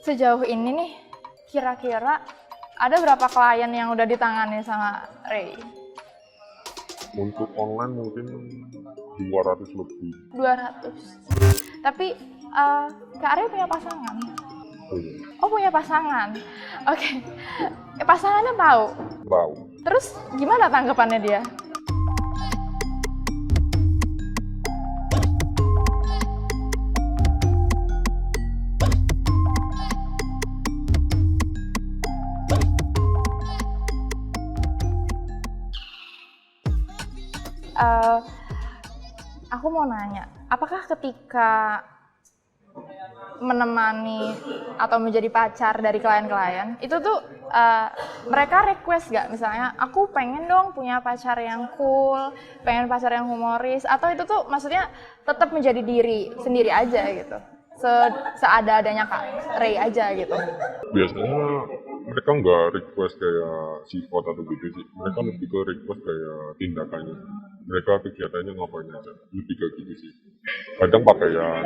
Sejauh ini nih, kira-kira ada berapa klien yang udah ditangani sama Ray? Untuk online mungkin 200 lebih. 200. Tapi Kak Ray punya pasangan? Oh, iya. Oh, punya pasangan. Oke. Pasangannya tahu? Tahu. Terus gimana tanggapannya dia? Aku mau nanya, apakah ketika menemani atau menjadi pacar dari klien-klien itu tuh mereka request gak, misalnya aku pengen dong punya pacar yang cool, pengen pacar yang humoris, atau itu tuh maksudnya tetap menjadi diri sendiri aja gitu, seada-adanya Kak Ray aja gitu? Biasanya mereka nggak request kayak sifat atau gitu sih. Mereka lebih ke request kayak tindakannya. Mereka kegiatannya ngapain aja. Lebih ke gitu sih. Kadang pakaian,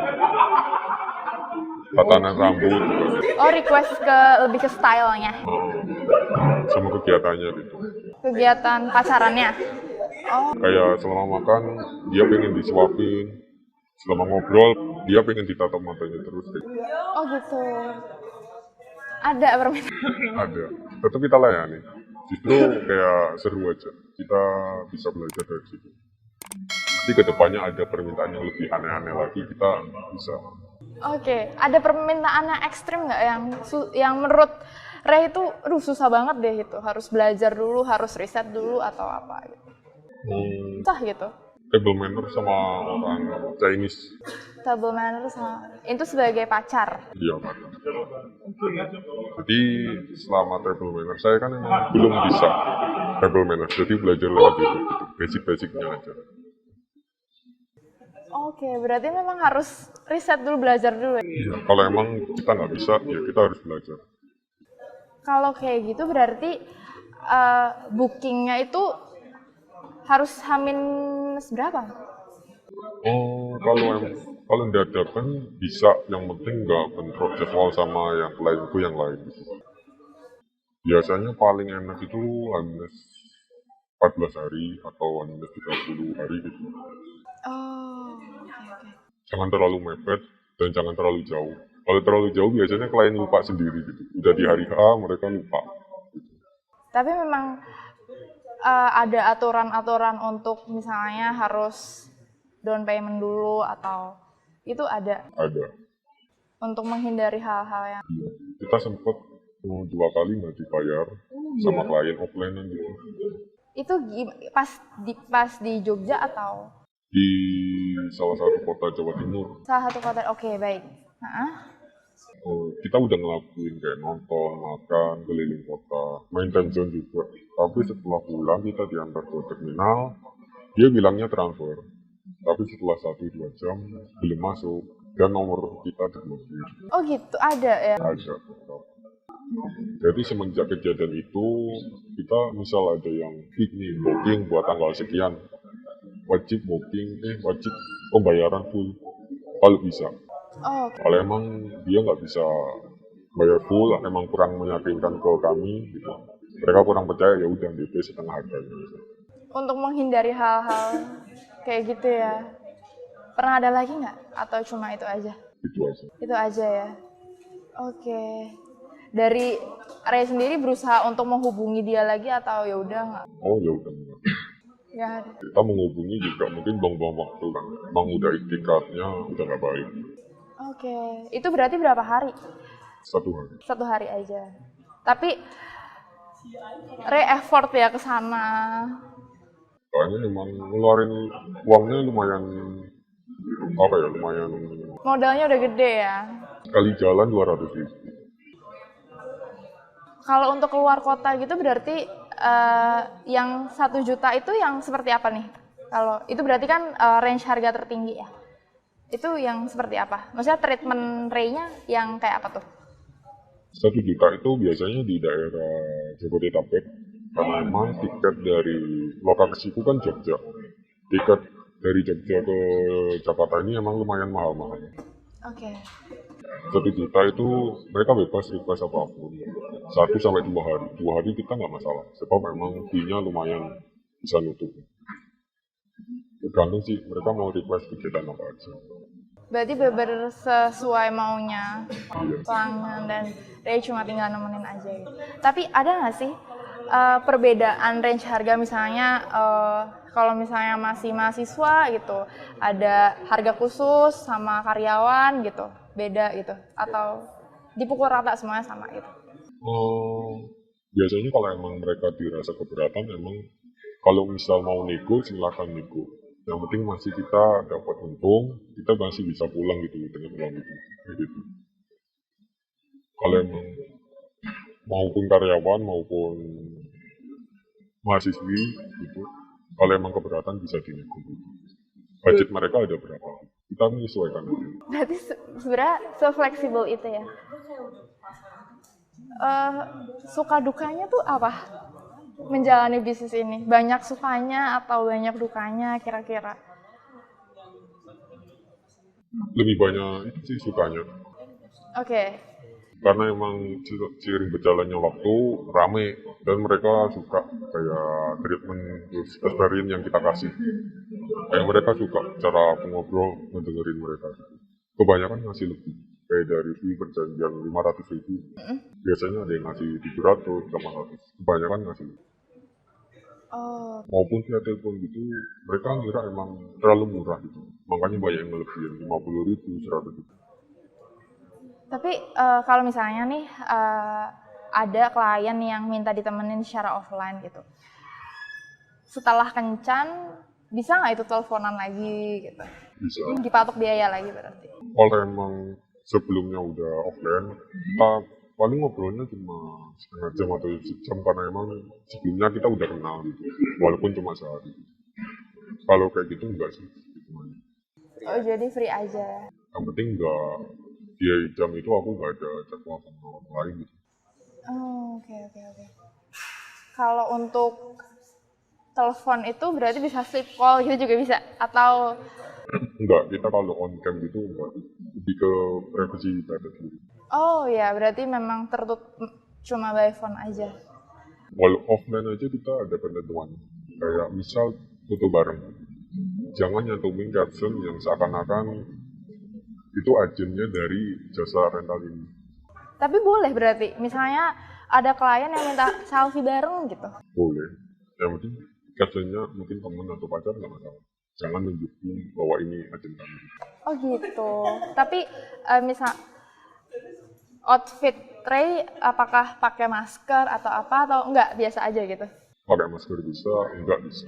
tatanan rambut, Oh, request ke lebih ke stylenya, sama kegiatannya gitu. kegiatan pacarannya. Oh, Kayak selama makan dia pengen disuapin, selama ngobrol dia pengen ditatap matanya terus. oh gitu. Ada permintaan. Ada. Tetap kita layani. Justru kayak seru aja. Kita bisa belajar dari situ. Nanti kedepannya ada permintaan yang lebih aneh-aneh lagi, kita bisa. Oke, ada permintaan yang ekstrim nggak yang menurut Ray itu, aduh susah banget deh itu, harus belajar dulu, harus riset dulu atau apa gitu? Susah gitu. Table manner sama orang Chinese. Table manner sama itu sebagai pacar. Iya, Pak. Jadi selama table manner, saya kan emang belum bisa table manner. Jadi belajar lewat itu, gitu. Basic-basicnya aja. Oke, berarti memang harus riset dulu, belajar dulu ya. Iya. Kalau emang kita nggak bisa, ya kita harus belajar. Kalau kayak gitu berarti bookingnya itu harus hamin berapa? Oh, kalau dadakan bisa, yang penting nggak bentrok jadwal sama yang klienku yang lain. Biasanya paling enak itu minus 14 hari atau minus 30 hari gitu. Oh, oke. Jangan terlalu mepet dan jangan terlalu jauh. Kalau terlalu jauh biasanya klien lupa sendiri gitu. Udah di hari H mereka lupa. Tapi memang ada aturan-aturan untuk misalnya harus down payment dulu atau itu ada Ada. untuk menghindari hal-hal yang Iya. Kita sempat 2 kali nggak dibayar sama klien offline gitu. itu pas di Jogja atau Di salah satu kota Jawa Timur. salah satu kota? Oke, baik. Kita udah ngelakuin kayak nonton, makan, keliling kota, main time zone juga. Tapi setelah pulang kita diantar ke terminal, dia bilangnya transfer. Tapi setelah 1-2 jam belum masuk dan nomor kita diblokir. Oh gitu, ada ya. Ada. Jadi semenjak kejadian itu kita misal ada yang booking buat tanggal sekian, wajib wajib pembayaran full kalau bisa. Oh, oke. Kalau emang dia nggak bisa bayar full, emang kurang meyakinkan ke kami, gitu. Mereka kurang percaya, ya udah DP setengah harganya. Untuk menghindari hal-hal kayak gitu ya. Pernah ada lagi nggak? Atau cuma itu aja? Itu aja. Itu aja ya. Oke. Dari Ray sendiri berusaha untuk menghubungi dia lagi atau ya udah nggak? Oh ya udah enggak. Ya. Kita menghubungi juga mungkin buang-buang waktu kan. Emang udah itikadnya udah nggak baik. Oke. Itu berarti berapa hari? 1 hari. 1 hari aja. Tapi Ray effort ya ke sana. Soalnya emang ngeluarin uangnya lumayan lumayan Modalnya udah gede ya. sekali jalan 200.000. Kalau untuk keluar kota gitu berarti yang 1 juta itu yang seperti apa nih? Kalau itu berarti kan range harga tertinggi ya. Itu yang seperti apa? Maksudnya treatment Ray-nya yang kayak apa tuh? 1 juta itu biasanya di daerah Jabodetabek. Karena memang tiket dari lokasiku kan Jogja. Tiket dari Jogja ke Jakarta ini emang lumayan mahal-mahal. Oke. 1 juta itu mereka bebas request apapun. 1 sampai 2 hari. 2 hari kita nggak masalah. Sebab memang fee-nya lumayan bisa nutup. Tergantung sih mereka mau request kegiatan apa aja. Berarti bener sesuai maunya Iya. pelanggan dan dia cuma tinggal nemenin aja gitu. Tapi ada nggak sih perbedaan range harga misalnya kalau misalnya masih mahasiswa gitu, ada harga khusus sama karyawan gitu, beda gitu, atau dipukul rata semuanya sama gitu? Biasanya kalau emang mereka dirasa keberatan, emang kalau misal mau nego, silakan nego. Yang penting masih kita dapat untung, kita masih bisa pulang gitu dengan uang itu. Kayak gitu. Kalau emang maupun karyawan maupun mahasiswi gitu, kalau emang keberatan bisa dinego. Budget mereka ada berapa? Kita menyesuaikan aja. Berarti sebenarnya se-fleksibel itu ya. Suka dukanya tuh apa? Menjalani bisnis ini, banyak sukanya atau banyak dukanya kira-kira? Lebih banyak itu sih sukanya. Oke. Karena emang seiring berjalannya waktu rame dan mereka suka kayak treatment experience yang kita kasih. Kayak mereka suka cara pengobrol ngedengerin mereka. Kebanyakan ngasih lebih. Kayak dari fee perjanjian 500.000, biasanya ada yang ngasih 700, 800. Kebanyakan ngasih lebih. Oh, Maupun via telepon gitu, mereka ngira emang terlalu murah gitu. Makanya banyak yang ngelebihin 50.000, 100.000. tapi kalau misalnya nih ada klien yang minta ditemenin secara offline gitu, setelah kencan bisa nggak itu teleponan lagi gitu? Bisa. Dipatok biaya lagi berarti? Kalau emang sebelumnya udah offline, kita paling ngobrolnya cuma setengah jam atau sejam karena emang sebelumnya kita udah kenal gitu, walaupun cuma sehari. Kalau kayak gitu enggak sih. Oh jadi free aja. Yang penting enggak dia jam itu aku nggak ada jadwal sama orang lain gitu. Oh, oke. Kalau untuk telepon itu berarti bisa sleep call gitu juga bisa? Atau Enggak, kita kalau on cam gitu enggak, lebih ke privacy data diri. oh ya berarti memang tertutup cuma by phone aja? Walau offline aja kita ada ketentuan. Kayak misal foto bareng, jangan nyantumin caption yang seakan-akan itu agennya dari jasa rental ini. Tapi boleh berarti, misalnya ada klien yang minta selfie bareng gitu? Boleh. Yang penting captionnya mungkin teman atau pacar nggak masalah. Jangan nunjukin bahwa ini agen kami. Oh gitu. Tapi misal outfit Ray apakah pakai masker atau apa atau enggak biasa aja gitu? Pakai masker bisa, enggak bisa.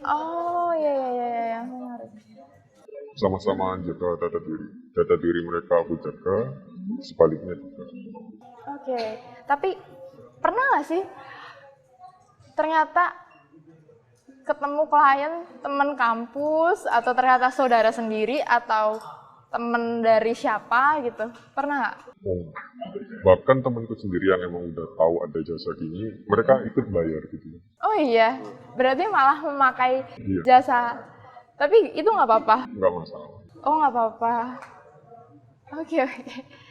Oh iya, menarik. Sama-sama jaga data diri. Data diri mereka aku jaga, sebaliknya juga. Oke, tapi pernah nggak sih ternyata ketemu klien teman kampus atau ternyata saudara sendiri atau temen dari siapa gitu? Pernah nggak? Oh. Bahkan temanku sendiri yang emang udah tahu ada jasa gini, mereka ikut bayar gitu. Oh iya, berarti malah memakai Iya. jasa. Tapi itu nggak apa-apa? Nggak masalah. Oh nggak apa-apa. Oke.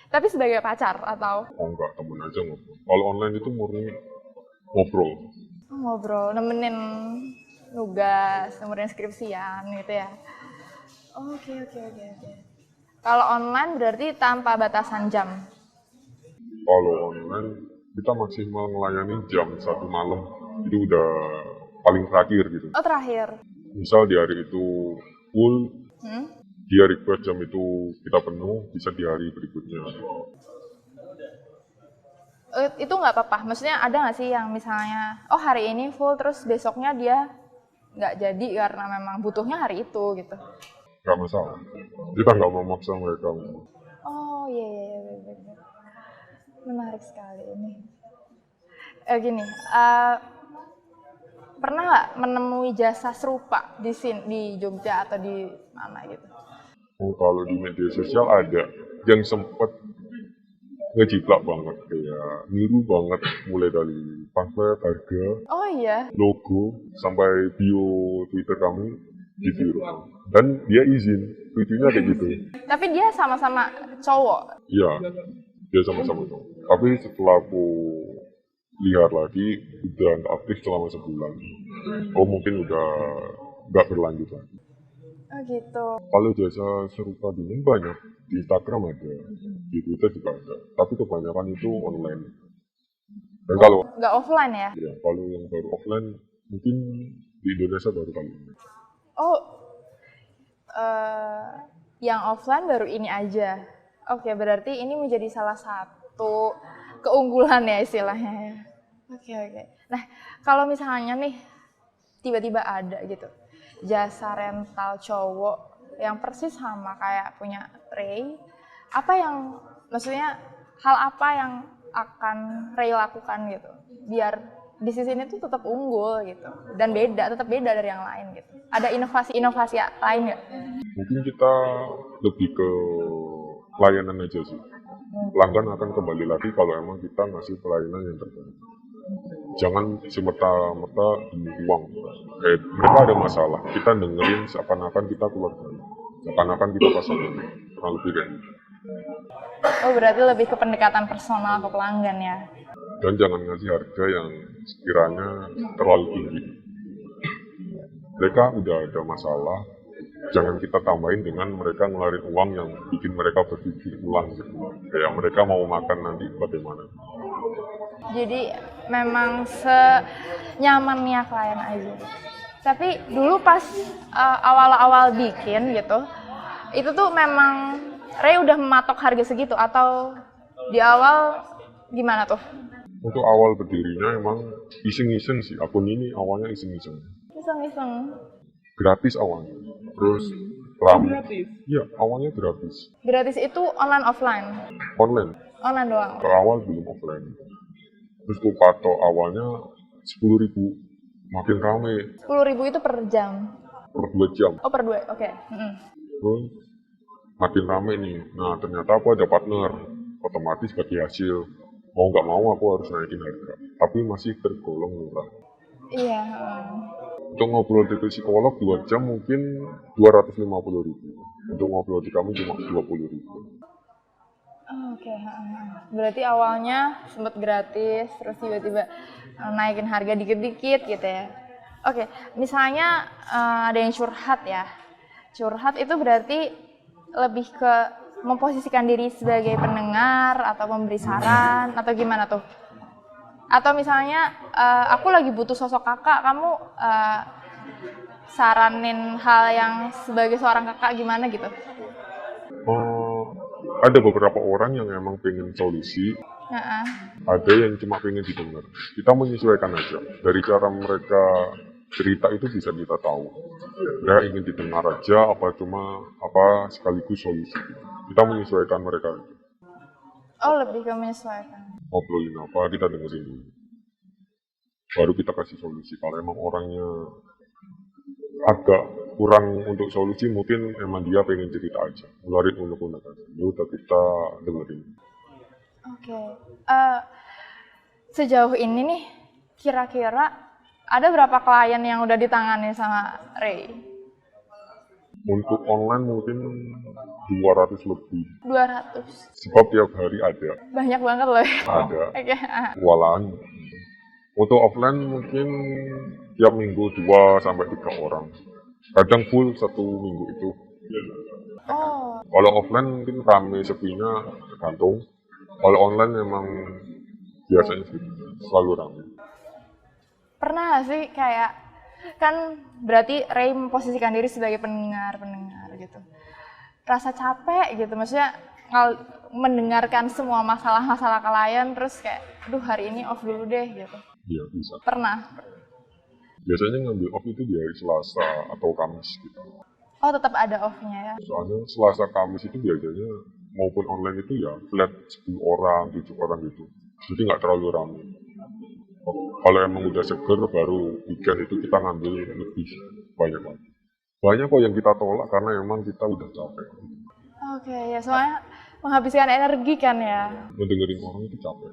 Tapi sebagai pacar atau Oh enggak, temen aja ngobrol. Kalau online itu murni ngobrol. ngobrol, nemenin nugas, nemenin skripsian gitu ya? Oke. Kalau online berarti tanpa batasan jam? Kalau online kita maksimal melayani jam 1 malam. Itu udah paling terakhir gitu. Oh terakhir? Misal di hari itu full, Hmm? dia request jam itu kita penuh, bisa di hari berikutnya. Itu nggak apa-apa? Maksudnya ada nggak sih yang misalnya, oh hari ini full terus besoknya dia nggak jadi karena memang butuhnya hari itu gitu? Nggak masalah. Kita nggak memaksa mereka. Oh iya. Menarik sekali ini. Gini, pernah nggak menemui jasa serupa di sini, di Jogja atau di mana gitu? Oh, kalau di media sosial ada yang sempat ngejiplak banget, kayak niru banget, mulai dari pamflet, harga, Oh iya, logo, sampai bio Twitter kami di viral. Dan dia izin. lucunya kayak gitu. Tapi dia sama-sama cowok. Iya, dia sama-sama cowok. Tapi setelah aku lihat lagi, udah nggak aktif selama sebulan. Oh mungkin udah nggak berlanjut lagi. Oh gitu. Kalau jasa serupa dulu banyak, di Instagram ada, di Twitter juga ada. Tapi kebanyakan itu online. Dan kalau Nggak offline ya? ya, kalau yang baru offline, mungkin di Indonesia baru kali ini. Oh, yang offline baru ini aja. Oke, berarti ini menjadi salah satu keunggulan ya istilahnya ya. Oke. Nah, kalau misalnya nih tiba-tiba ada gitu jasa rental cowok yang persis sama kayak punya Ray, apa yang maksudnya hal apa yang akan Ray lakukan gitu biar bisnis ini tuh tetap unggul gitu dan tetap beda dari yang lain gitu. Ada inovasi lain nggak? Mungkin kita lebih ke pelayanan aja sih. Pelanggan akan kembali lagi kalau emang kita ngasih pelayanan yang terbaik. Jangan semerta-merta demi uang. Mereka ada masalah, kita dengerin seakan-akan kita keluarga, seakan-akan kita pasangan. Kurang lebih kayak gitu. Oh, berarti lebih ke pendekatan personal ke pelanggan ya. Dan jangan ngasih harga yang sekiranya terlalu tinggi. Mereka udah ada masalah, jangan kita tambahin dengan mereka ngeluarin uang yang bikin mereka berpikir ulang gitu. Kayak mereka mau makan nanti bagaimana. Jadi memang senyamannya klien aja. Tapi dulu pas awal-awal bikin gitu, itu tuh memang Ray udah mematok harga segitu atau di awal gimana tuh? Untuk awal berdirinya emang iseng-iseng sih, akun ini awalnya iseng-iseng. Iseng-iseng. Gratis awalnya, terus lama. Gratis? Iya, awalnya gratis. Gratis itu online offline? Online, Online doang. ke awal belum offline. Terus aku patok awalnya 10.000, makin rame 10.000 itu per jam. per 2 jam. Oh, per 2. Oke. Terus makin rame nih. Nah ternyata aku ada partner, otomatis bagi hasil. Mau nggak mau aku harus naikin harga. Tapi masih tergolong murah. Iya. Untuk ngobrol di psikolog 2 jam mungkin 250.000. Untuk ngobrol di kami cuma 20.000. Oke. Berarti awalnya sempat gratis, terus tiba-tiba naikin harga dikit-dikit gitu ya. Oke, misalnya ada yang curhat ya. Curhat itu berarti lebih ke memposisikan diri sebagai pendengar atau memberi saran atau gimana tuh? Atau misalnya aku lagi butuh sosok kakak, kamu saranin hal yang sebagai seorang kakak gimana gitu? Ada beberapa orang yang emang pengen solusi, ada yang cuma pengen didengar. Kita menyesuaikan aja. Dari cara mereka cerita itu bisa kita tahu. Mereka ingin didengar aja, apa sekaligus solusi. Kita menyesuaikan mereka. Oh, lebih ke menyesuaikan. Ngobrolin apa, kita dengerin dulu. Baru kita kasih solusi. Kalau emang orangnya agak kurang untuk solusi, mungkin emang dia pengen cerita aja, ngeluarin unek-unek aja. Udah kita dengerin. Oke. Sejauh ini nih, kira-kira ada berapa klien yang udah ditangani sama Ray? Untuk online mungkin 200 lebih. 200. Sebab tiap hari ada. Banyak banget loh ya. Ada. Oke. Kewalahan. Untuk offline mungkin tiap minggu 2-3 orang. Kadang full 1 minggu itu. Oh, Kalau offline mungkin rame sepinya tergantung. Kalau online memang biasanya gitu, selalu rame. pernah gak sih kayak, kan berarti Ray memposisikan diri sebagai pendengar gitu. Rasa capek gitu, maksudnya mendengarkan semua masalah-masalah klien terus kayak, aduh hari ini off dulu deh gitu. Iya bisa. Pernah? Biasanya ngambil off itu di hari Selasa atau Kamis gitu. Oh, tetap ada off-nya ya? Soalnya Selasa Kamis itu biasanya maupun online itu ya flat 10 orang, 7 orang gitu. Jadi nggak terlalu ramai. Kalau emang udah seger baru weekend itu kita ngambil lebih banyak lagi. Banyak kok yang kita tolak karena emang kita udah capek. Oke, ya soalnya menghabiskan energi kan ya? Mendengarin orang itu capek.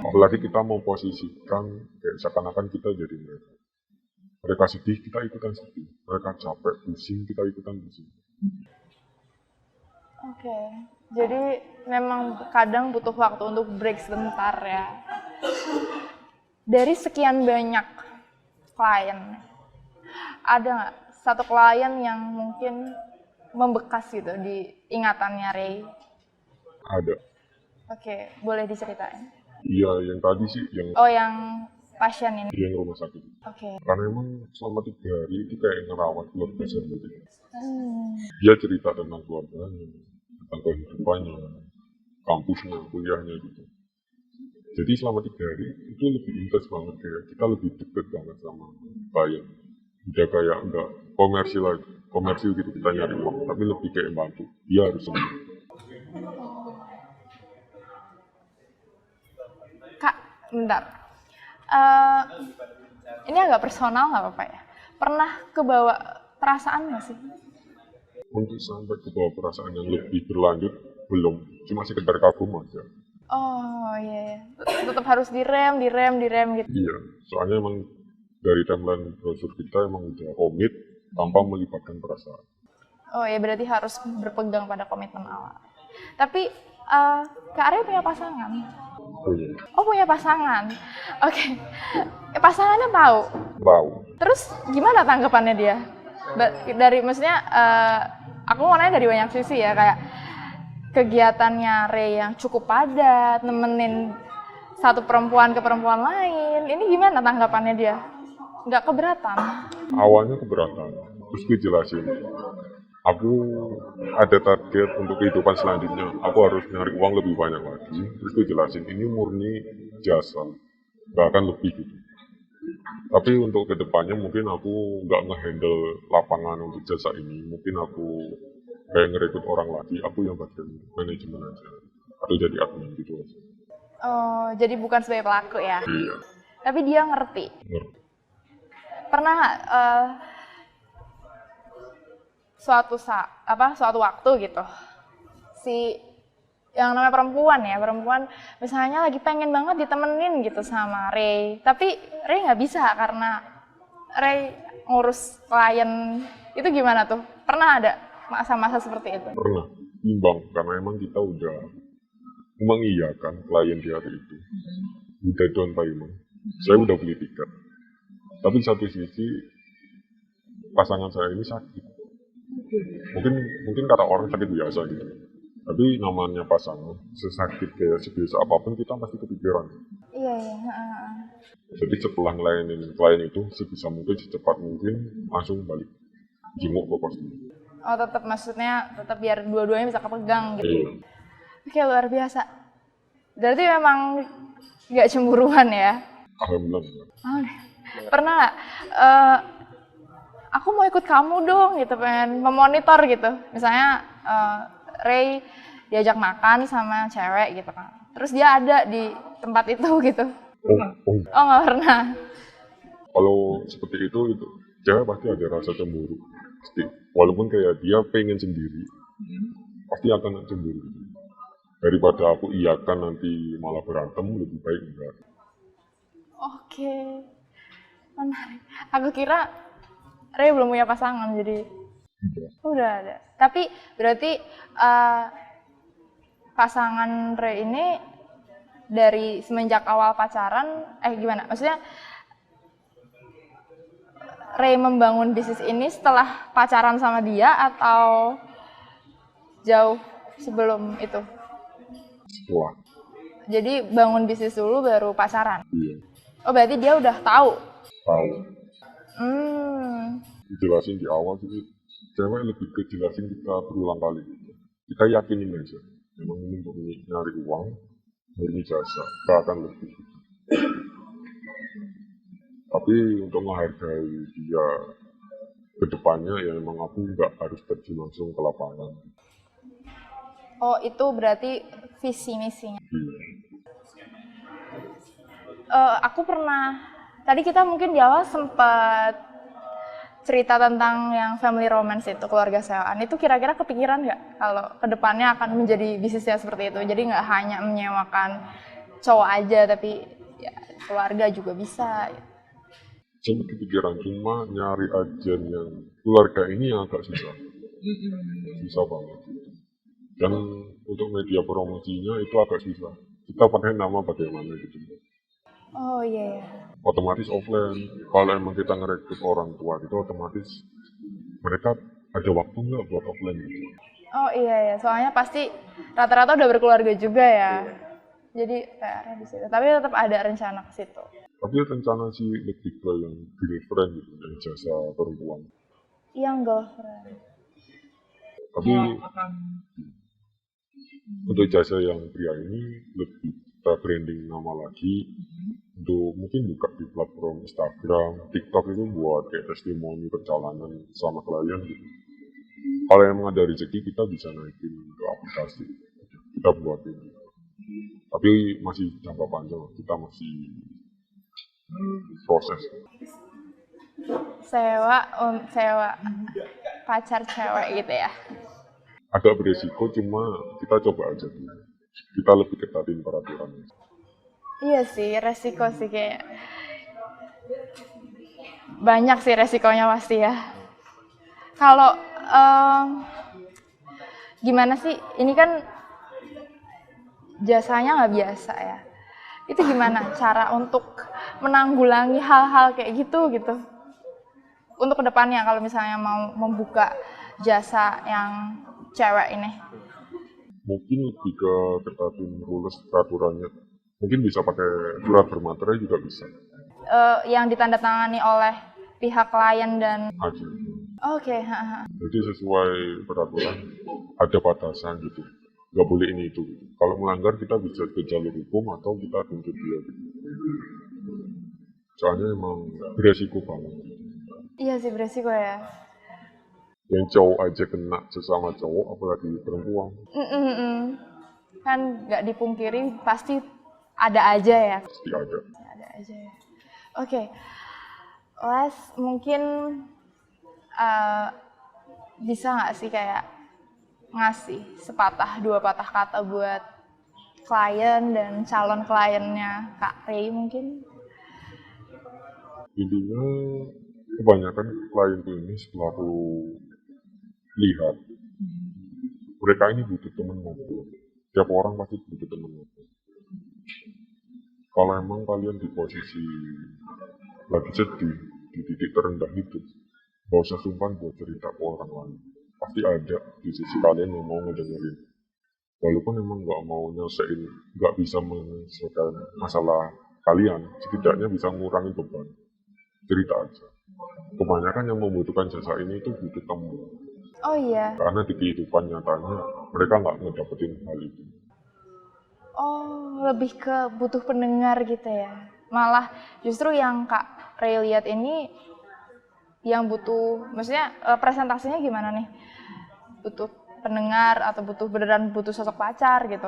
Apalagi kita mau posisikan kayak seakan-akan kita jadi mereka. Mereka sedih, kita ikutan sedih. Mereka capek, pusing, kita ikutan pusing. Oke, jadi memang kadang butuh waktu untuk break sebentar ya. Dari sekian banyak klien, ada nggak satu klien yang mungkin membekas gitu di ingatannya Ray? Ada. Oke, boleh diceritain? Iya, yang tadi sih, yang Oh, yang pasien ini. rumah sakit. Oke. Karena emang selama 3 hari itu kayak ngerawat keluarga sendiri. Hmm. Dia cerita tentang keluarganya, tentang kehidupannya, kampusnya, kuliahnya gitu. Jadi selama 3 hari itu lebih intens banget, kayak kita lebih deket banget sama klien. Udah kayak enggak komersil gitu kita nyari uang, tapi lebih kayak bantu. Dia harus sembuh. Kak, bentar. Ini agak personal nggak apa-apa ya? Pernah kebawa perasaan nggak sih? Untuk sampai ke bawah perasaan yang lebih berlanjut, belum. Cuma sekedar kagum aja. Oh iya, tetap harus direm gitu. Iya, soalnya emang dari timeline brosur kita emang udah komit tanpa melibatkan perasaan. Oh iya, berarti harus berpegang pada komitmen awal. Tapi Kak Arya punya pasangan? Oh punya pasangan. Oke. Pasangannya tahu. Tahu. Terus gimana tanggapannya dia? Dari maksudnya aku mau nanya dari banyak sisi ya, kayak kegiatannya Ray yang cukup padat, nemenin satu perempuan ke perempuan lain. Ini gimana tanggapannya dia? Nggak keberatan? Awalnya keberatan. Terus gue jelasin. Aku ada target untuk kehidupan selanjutnya. Aku harus nyari uang lebih banyak lagi. Terus gue jelasin, ini murni jasa. Bahkan lebih gitu. Tapi untuk kedepannya mungkin aku nggak ngehandle lapangan untuk jasa ini. Mungkin aku kayak ngerekrut orang lagi. Aku yang bagian manajemen aja. Atau jadi admin gitu aja. Oh, jadi bukan sebagai pelaku ya? Iya. Tapi dia ngerti. Ngerti. Pernah nggak suatu waktu gitu, si yang namanya perempuan misalnya lagi pengen banget ditemenin gitu sama Ray, tapi Ray nggak bisa karena Ray ngurus klien. Itu gimana tuh? Pernah ada masa-masa seperti itu? Pernah. Imbang. Karena emang kita udah mengiyakan klien di hari itu. Udah down payment. Saya udah beli tiket. Tapi satu sisi pasangan saya ini sakit. Mungkin kata orang sakit biasa gitu. Tapi namanya pasangan, sesakit kayak sebiasa apapun kita pasti kepikiran. Iya. Jadi setelah ngelayanin klien itu sebisa mungkin secepat mungkin langsung balik jenguk ke kosnya. Oh tetap biar dua-duanya bisa kepegang gitu. Iya. Oke, luar biasa. Berarti memang nggak cemburuan ya? Alhamdulillah. Oh, pernah nggak? Aku mau ikut kamu dong gitu, pengen memonitor gitu. Misalnya Ray diajak makan sama cewek gitu kan. Terus dia ada di tempat itu gitu. Oh nggak pernah. Kalau seperti itu cewek pasti ada rasa cemburu. Pasti. Walaupun kayak dia pengen sendiri, pasti akan cemburu. Daripada aku iyakan nanti malah berantem, lebih baik enggak. Oke, menarik. Aku kira Ray belum punya pasangan, jadi udah ada. Tapi berarti pasangan Ray ini dari semenjak awal pacaran, gimana? Maksudnya Ray membangun bisnis ini setelah pacaran sama dia atau jauh sebelum itu? Setelah. Jadi bangun bisnis dulu baru pacaran? Iya. Oh berarti dia udah tahu? Tahu. Dijelasin di awal sih, cewek lebih ke jelasin kita berulang kali. Kita yakinin aja, memang ini untuk nyari uang, murni jasa, kita akan lebih. Tapi untuk menghargai dia ke depannya, ya memang aku nggak harus terjun langsung ke lapangan. Oh itu berarti visi misinya. Iya. Aku pernah, tadi kita mungkin di awal sempat cerita tentang yang family romance itu, keluarga sewaan. Itu kira-kira kepikiran nggak kalau kedepannya akan menjadi bisnisnya seperti itu? Jadi nggak hanya menyewakan cowok aja, tapi ya keluarga juga bisa. sempat kepikiran, cuma nyari agen yang keluarga ini yang agak susah. Susah banget. Dan untuk media promosinya itu agak susah. Kita pakai nama bagaimana gitu. Oh iya ya. Otomatis offline. Kalau emang kita ngerekrut orang tua itu otomatis mereka ada waktu nggak buat offline gitu. Oh iya ya, soalnya pasti rata-rata udah berkeluarga juga ya. Jadi PR-nya di situ. Tapi tetap ada rencana ke situ. Tapi rencana sih lebih ke yang girlfriend gitu, yang jasa perempuan. Yang girlfriend. Tapi untuk jasa yang pria ini lebih kita branding nama lagi untuk mungkin buka di platform Instagram, TikTok itu buat kayak testimoni perjalanan sama klien gitu. Kalau emang ada rezeki kita bisa naikin ke aplikasi, kita buatin. Tapi masih jangka panjang, kita masih proses. Sewa pacar cewek gitu ya. Agak beresiko, cuma kita coba aja dulu. Kita lebih ketatin peraturannya. Iya sih, resiko sih kayak banyak sih resikonya pasti ya. Kalau gimana sih? Ini kan jasanya nggak biasa ya. Itu gimana cara untuk menanggulangi hal-hal kayak gitu? Untuk kedepannya kalau misalnya mau membuka jasa yang cewek ini. Mungkin lebih ke ketatin rules peraturannya. Mungkin bisa pakai surat bermaterai juga bisa. Yang ditandatangani oleh pihak klien dan Aja. Oke. Jadi sesuai peraturan ada batasan gitu. Nggak boleh ini itu. Kalau melanggar kita bisa ke jalur hukum atau kita tuntut dia. Gitu. Soalnya emang beresiko banget. Iya sih beresiko ya. Yang cowok aja kena sesama cowok, apalagi perempuan. Kan nggak dipungkiri pasti ada aja ya. Pasti ada. Ada aja ya. Oke. Les mungkin bisa nggak sih kayak ngasih sepatah dua patah kata buat klien dan calon kliennya Kak Ray mungkin? Intinya kebanyakan klien ini setelah aku lihat mereka ini butuh teman ngobrol. Tiap orang pasti butuh teman ngobrol. Kalau emang kalian di posisi lagi sedih, di titik terendah hidup, gak usah sungkan buat cerita ke orang lain. Pasti ada di sisi kalian yang mau ngedengerin. Walaupun emang gak mau nyelesain, gak bisa menyelesaikan masalah kalian, setidaknya bisa ngurangi beban. Cerita aja. Kebanyakan yang membutuhkan jasa ini itu butuh teman. Oh iya. Karena di kehidupan nyatanya mereka nggak ngedapetin hal itu. Oh, lebih ke butuh pendengar gitu ya. Malah justru yang Kak Ray lihat ini yang butuh, maksudnya presentasinya gimana nih? Butuh pendengar atau beneran butuh sosok pacar gitu?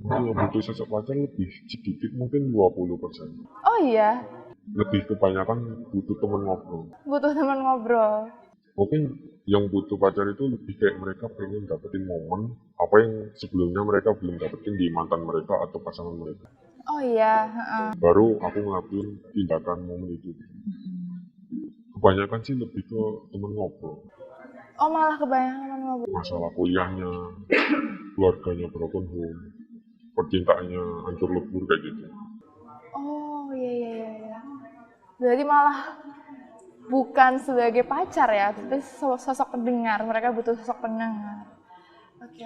Kalau butuh sosok pacar lebih sedikit, mungkin 20%. Oh iya, Lebih kebanyakan butuh teman ngobrol. butuh teman ngobrol. Mungkin yang butuh pacar itu lebih kayak mereka pengen dapetin momen apa yang sebelumnya mereka belum dapetin di mantan mereka atau pasangan mereka. Oh iya, Baru aku ngelakuin tindakan momen itu. Kebanyakan sih lebih ke temen ngobrol. Oh malah kebanyakan teman ngobrol. Masalah kuliahnya, keluarganya broken home, percintaannya hancur lebur kayak gitu. Oh iya. Jadi malah bukan sebagai pacar ya, tapi sosok pendengar. Mereka butuh sosok pendengar. Oke.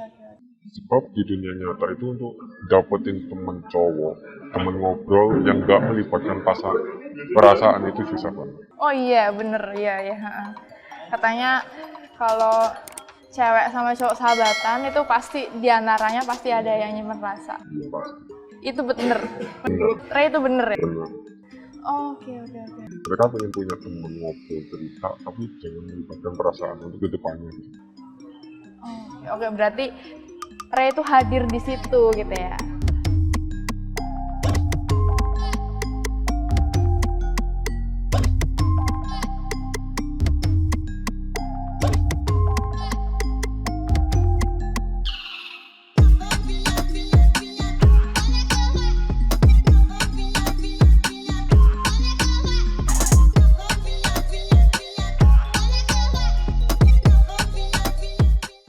Sebab di dunia nyata itu untuk dapetin temen cowok, temen ngobrol yang gak melibatkan perasaan itu susah banget. Oh iya, bener ya. Katanya kalau cewek sama cowok sahabatan itu pasti diantaranya pasti ada yang nyimpen rasa. Iya pasti. Itu bener. Bener. Ray itu bener ya? Bener. Oh, oke. Mereka pengen punya temen ngobrol cerita, tapi jangan melibatkan perasaan untuk kedepannya. Oke, berarti Ray itu hadir di situ gitu ya?